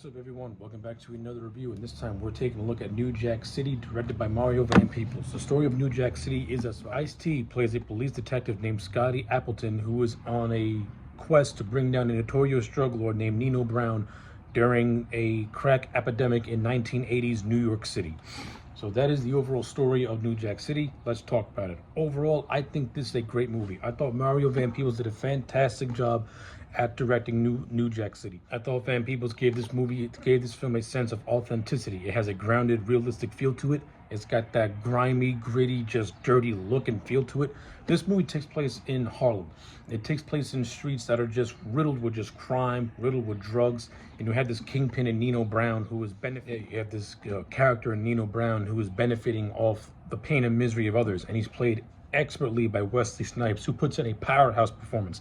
What's up, everyone? Welcome back to another review, and this time we're taking a look at New Jack City, directed by Mario Van Peeble. The story of New Jack City is that Ice-T plays a police detective named Scotty Appleton who is on a quest to bring down a notorious drug lord named Nino Brown during a crack epidemic in 1980s New York City. So that is the overall story of New Jack City. Let's talk about it. Overall, I think this is a great movie. I thought Mario Van Peebles did a fantastic job at directing New Jack City. I thought Van Peebles gave this film a sense of authenticity. It has a grounded, realistic feel to it. It's got that grimy, gritty, just dirty look and feel to it. This movie takes place in Harlem. It takes place in streets that are just riddled with just crime, riddled with drugs. And you have this kingpin in Nino Brown who is benefiting. You have this character in Nino Brown who is benefiting off the pain and misery of others, and he's played expertly by Wesley Snipes, who puts in a powerhouse performance.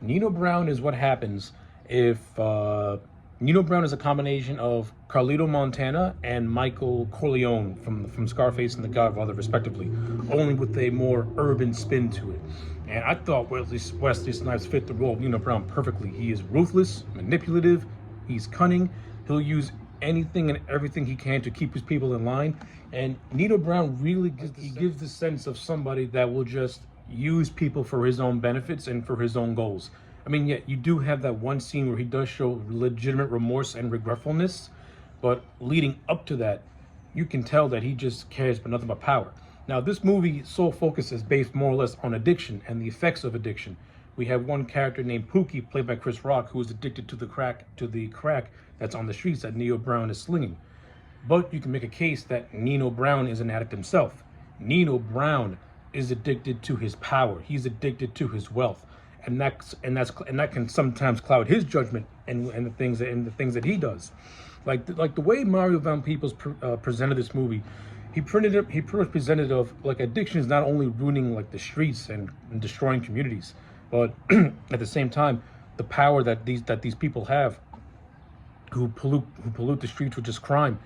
Nino Brown is what happens if Nino Brown is a combination of Carlito Montana and Michael Corleone from Scarface and The Godfather, respectively, only with a more urban spin to it. And I thought Wesley Snipes fit the role of Nino Brown perfectly. He is ruthless, manipulative, he's cunning, he'll use anything and everything he can to keep his people in line. And Nino Brown really gives the sense of somebody that will just use people for his own benefits and for his own goals. I mean, yeah, you do have that one scene where he does show legitimate remorse and regretfulness, but leading up to that, you can tell that he just cares but nothing but power. Now, this movie's sole focus is based more or less on addiction and the effects of addiction. We have one character named Pooky, played by Chris Rock, who is addicted to the crack that's on the streets that Nino Brown is slinging. But you can make a case that Nino Brown is an addict himself. Nino Brown is addicted to his power. He's addicted to his wealth, and that can sometimes cloud his judgment and the things that he does. Like the way Mario Van Peebles presented this movie, he presented of like addiction is not only ruining like the streets and destroying communities, but at the same time, the power that these people have who pollute the streets with just crime,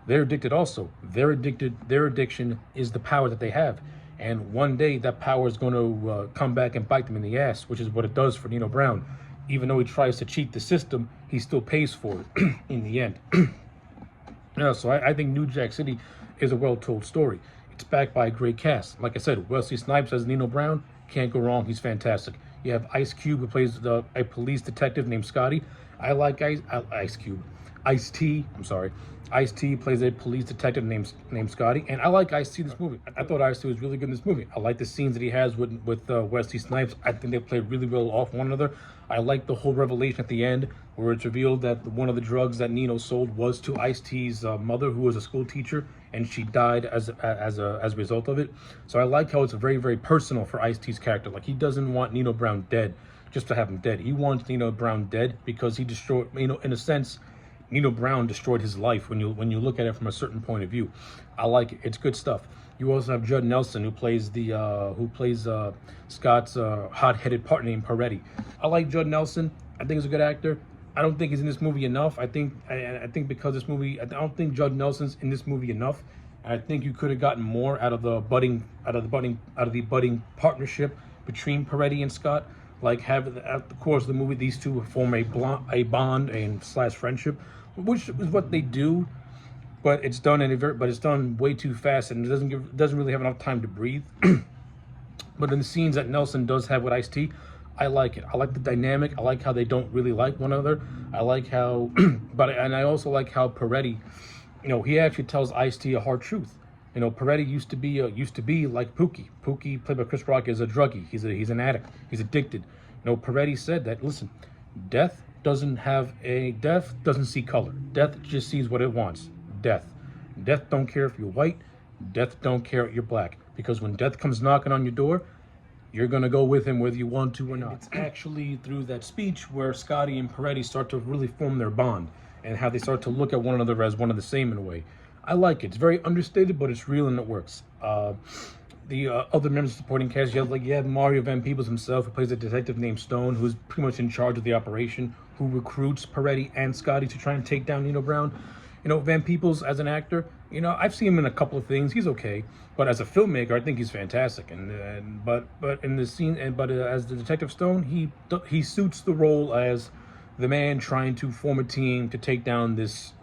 they're addicted also. Their addiction is the power that they have. And one day that power is going to come back and bite them in the ass, which is what it does for Nino Brown. Even though he tries to cheat the system, he still pays for it in the end. So I think New Jack City is a well-told story. It's backed by a great cast. Like I said, Wesley Snipes as Nino Brown, can't go wrong. He's fantastic. You have Ice Cube, who plays a police detective named Scotty. I like Ice-T, I'm sorry. Ice-T plays a police detective named Scotty, and I like Ice-T in this movie. I thought Ice-T was really good in this movie. I like the scenes that he has with Wesley Snipes. I think they played really well off one another. I like the whole revelation at the end, where it's revealed that one of the drugs that Nino sold was to Ice-T's mother, who was a school teacher, and she died as a result of it. So I like how it's very, very personal for Ice-T's character. Like, he doesn't want Nino Brown dead just to have him dead. He wants Nino Brown dead because he destroyed, in a sense, Nino Brown destroyed his life when you look at it from a certain point of view. I like it. It's good stuff. You also have Judd Nelson, who plays Scott's hot-headed partner named Peretti. I like Judd Nelson. I think he's a good actor. I don't think he's in this movie enough. I think because this movie, I don't think Judd Nelson's in this movie enough. I think you could have gotten more out of the budding partnership between Peretti and Scott. Like, have at the course of the movie, these two form a bond and / friendship, which is what they do, but it's done it's done way too fast, and it doesn't really have enough time to breathe. But in the scenes that Nelson does have with Ice-T, I like it. I like the dynamic. I like how they don't really like one another. I like how, and I also like how Peretti, he actually tells Ice-T a hard truth. Peretti used to be like Pooky. Pooky, played by Chris Rock, is a druggie. He's an addict. He's addicted. Peretti said that, listen, death doesn't see color. Death just sees what it wants. Death don't care if you're white. Death don't care if you're black. Because when death comes knocking on your door, you're gonna go with him whether you want to or not. It's actually through that speech where Scotty and Peretti start to really form their bond, and how they start to look at one another as one and the same in a way. I like it. It's very understated, but it's real and it works. The other members of the supporting cast, you have Mario Van Peebles himself, who plays a detective named Stone, who's pretty much in charge of the operation, who recruits Peretti and Scotty to try and take down Nino Brown. Van Peebles as an actor, I've seen him in a couple of things. He's okay, but as a filmmaker, I think he's fantastic. But in the scene, as the detective Stone, he suits the role as the man trying to form a team to take down this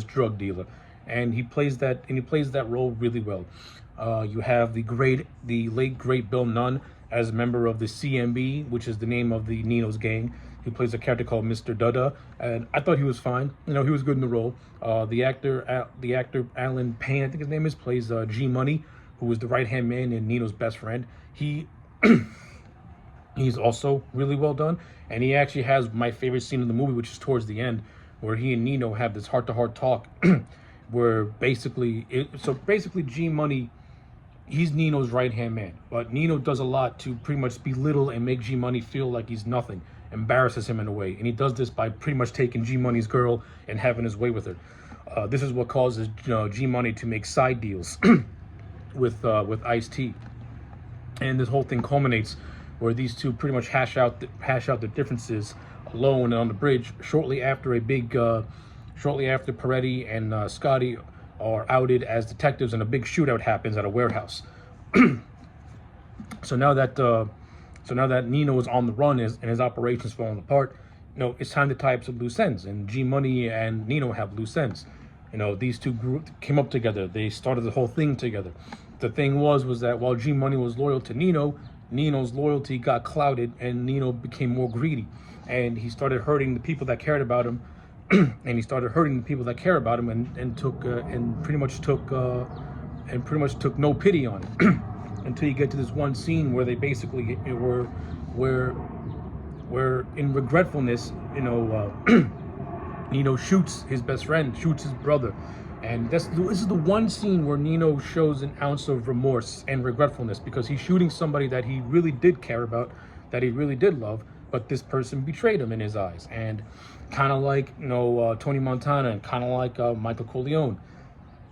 drug dealer, and he plays that role really well. You have the late great Bill Nunn as a member of the CMB, which is the name of the Nino's gang. He plays a character called Mr. Dada, and I thought he was fine. You know, he was good in the role. The actor Alan Payne, I think his name is, plays G Money, who was the right hand man and Nino's best friend. He's also really well done, and he actually has my favorite scene in the movie, which is towards the end, where he and Nino have this heart-to-heart talk, where basically G Money, he's Nino's right-hand man, but Nino does a lot to pretty much belittle and make G Money feel like he's nothing, embarrasses him in a way, and he does this by pretty much taking G Money's girl and having his way with her. This is what causes G Money to make side deals with Ice-T, and this whole thing culminates where these two pretty much hash out their differences alone on the bridge shortly after Peretti and Scotty are outed as detectives and a big shootout happens at a warehouse. So now that Nino is on the run and his operations falling apart, it's time to tie up some loose ends, and G Money and Nino have loose ends. These two groups came up together. They started the whole thing together. The thing was that while G Money was loyal to Nino, Nino's loyalty got clouded, and Nino became more greedy, and he started hurting the people that cared about him, and pretty much took no pity on him until you get to this one scene where they basically where in regretfulness, Nino shoots his best friend, shoots his brother. And this is the one scene where Nino shows an ounce of remorse and regretfulness, because he's shooting somebody that he really did care about, that he really did love, but this person betrayed him in his eyes. And kind of like Tony Montana, and kind of like Michael Corleone,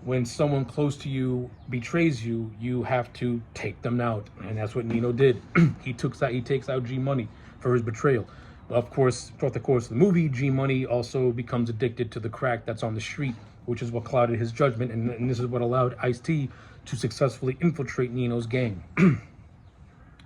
when someone close to you betrays you, you have to take them out, and that's what Nino did. He takes out G Money for his betrayal. Of course, throughout the course of the movie, G Money also becomes addicted to the crack that's on the street, which is what clouded his judgment, and this is what allowed Ice-T to successfully infiltrate Nino's gang.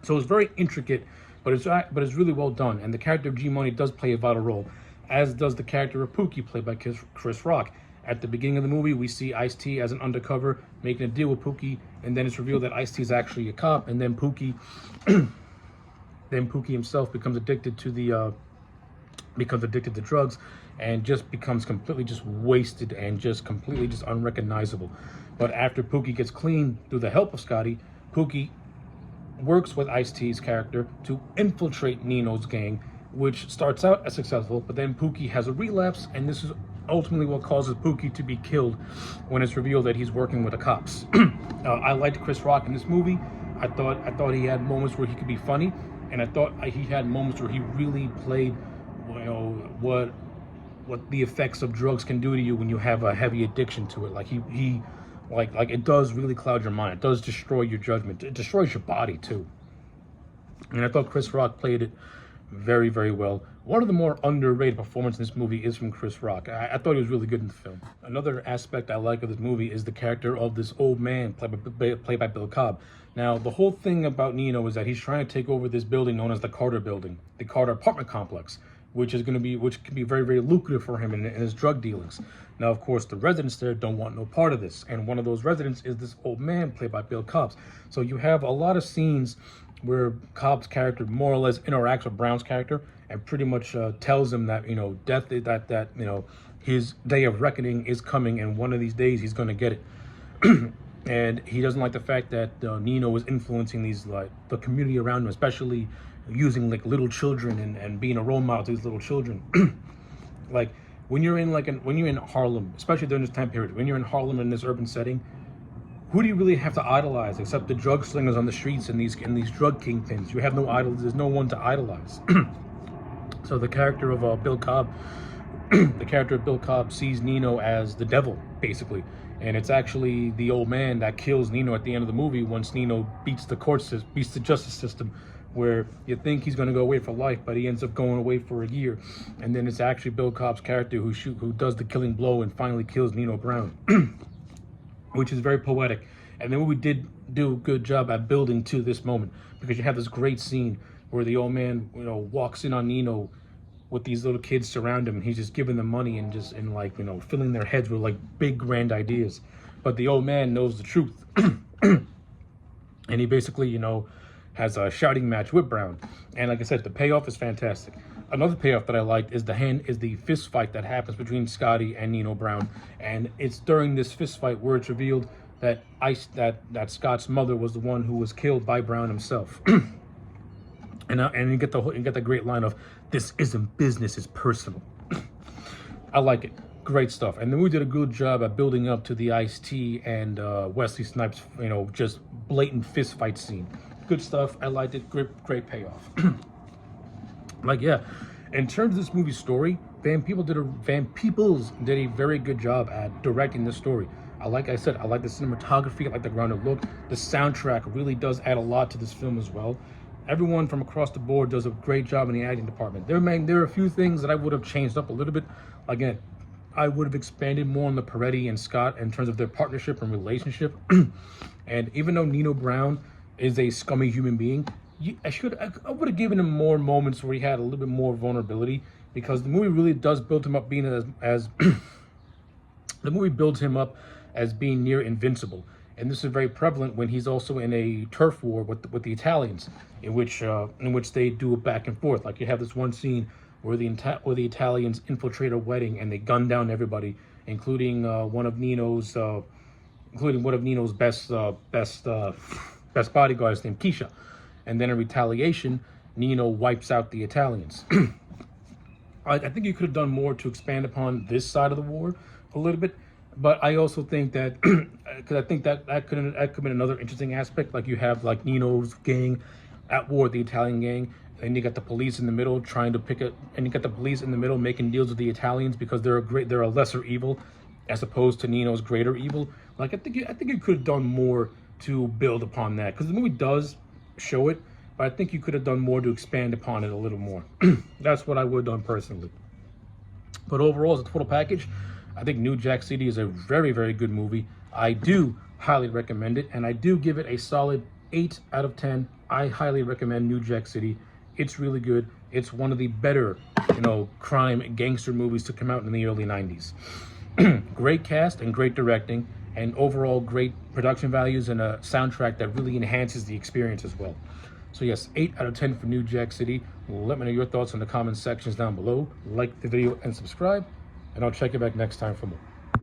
So it's very intricate, but it's really well done, and the character of G Money does play a vital role, as does the character of Pooky, played by Chris Rock. At the beginning of the movie, we see Ice-T as an undercover making a deal with Pooky, and then it's revealed that Ice-T is actually a cop, and then Pooky himself becomes addicted to drugs, and just becomes completely just wasted and just completely just unrecognizable. But after Pooky gets clean through the help of Scotty, Pooky works with Ice-T's character to infiltrate Nino's gang, which starts out as successful, but then Pooky has a relapse, and this is ultimately what causes Pooky to be killed when it's revealed that he's working with the cops. I liked Chris Rock in this movie. I thought he had moments where he could be funny, and I thought he had moments where he really played what the effects of drugs can do to you when you have a heavy addiction to it. Like like it does really cloud your mind. It does destroy your judgment. It destroys your body too. And I thought Chris Rock played it very, very well. One of the more underrated performances in this movie is from Chris Rock. I thought he was really good in the film. Another aspect I like of this movie is the character of this old man played by Bill Cobb. Now, the whole thing about Nino is that he's trying to take over this building known as the Carter Building, the Carter apartment complex, which can be very, very lucrative for him in his drug dealings. Now, of course, the residents there don't want no part of this, and one of those residents is this old man played by Bill Cobb. So you have a lot of scenes where Cobb's character more or less interacts with Brown's character and pretty much tells him that death, that his day of reckoning is coming, and one of these days he's going to get it. And he doesn't like the fact that Nino is influencing the community around him, especially using little children and being a role model to these little children. Like when you're in Harlem, especially during this time period, when you're in Harlem in this urban setting, who do you really have to idolize except the drug slingers on the streets and these drug kingpins? You have no idols. There's no one to idolize. So the character of Bill Cobb, sees Nino as the devil, basically, and it's actually the old man that kills Nino at the end of the movie once Nino beats the justice system, where you think he's going to go away for life, but he ends up going away for a year, and then it's actually Bill Cobb's character who does the killing blow and finally kills Nino Brown, which is very poetic. And the movie did do a good job at building to this moment, because you have this great scene where the old man walks in on Nino with these little kids surround him, and he's just giving them money and just like, you know, filling their heads with like big grand ideas. But the old man knows the truth. And he basically, you know, has a shouting match with Brown. And like I said, the payoff is fantastic. Another payoff that I liked is the fist fight that happens between Scotty and Nino Brown. And it's during this fist fight where it's revealed that that Scott's mother was the one who was killed by Brown himself. And you get the great line of, "This isn't business, it's personal." I like it. Great stuff. And then we did a good job at building up to the Ice-T and Wesley Snipes, you know, just blatant fist fight scene. Good stuff. I liked it. Great payoff. Like, yeah, in terms of this movie's story, Van Peebles did a very good job at directing this story. Like I said, I like the cinematography, I like the grounded look. The soundtrack really does add a lot to this film as well. Everyone from across the board does a great job in the acting department. There are a few things that I would have changed up a little bit. Again, I would have expanded more on the Peretti and Scott in terms of their partnership and relationship. And even though Nino Brown is a scummy human being, I would have given him more moments where he had a little bit more vulnerability, because the movie really does build him up being as the movie builds him up as being near invincible. And this is very prevalent when he's also in a turf war with the Italians, in which they do a back and forth. Like, you have this one scene where the Italians infiltrate a wedding and they gun down everybody, including one of Nino's best bodyguards named Keisha. And then in retaliation, Nino wipes out the Italians. I think you could have done more to expand upon this side of the war a little bit. But I also think that, because I think that could have been another interesting aspect. Like, you have like Nino's gang at war with the Italian gang, and you got the police in the middle trying to and you got the police in the middle making deals with the Italians because they're a lesser evil, as opposed to Nino's greater evil. Like, I think you could have done more to build upon that, because the movie does show it, but I think you could have done more to expand upon it a little more. That's what I would have done personally. But overall, as a total package, I think New Jack City is a very, very good movie. I do highly recommend it, and I do give it a solid 8 out of 10. I highly recommend New Jack City. It's really good. It's one of the better, you know, crime gangster movies to come out in the early 90s. Great cast and great directing, and overall great production values, and a soundtrack that really enhances the experience as well. So yes, 8 out of 10 for New Jack City. Let me know your thoughts in the comment sections down below. Like the video and subscribe, and I'll check you back next time for more.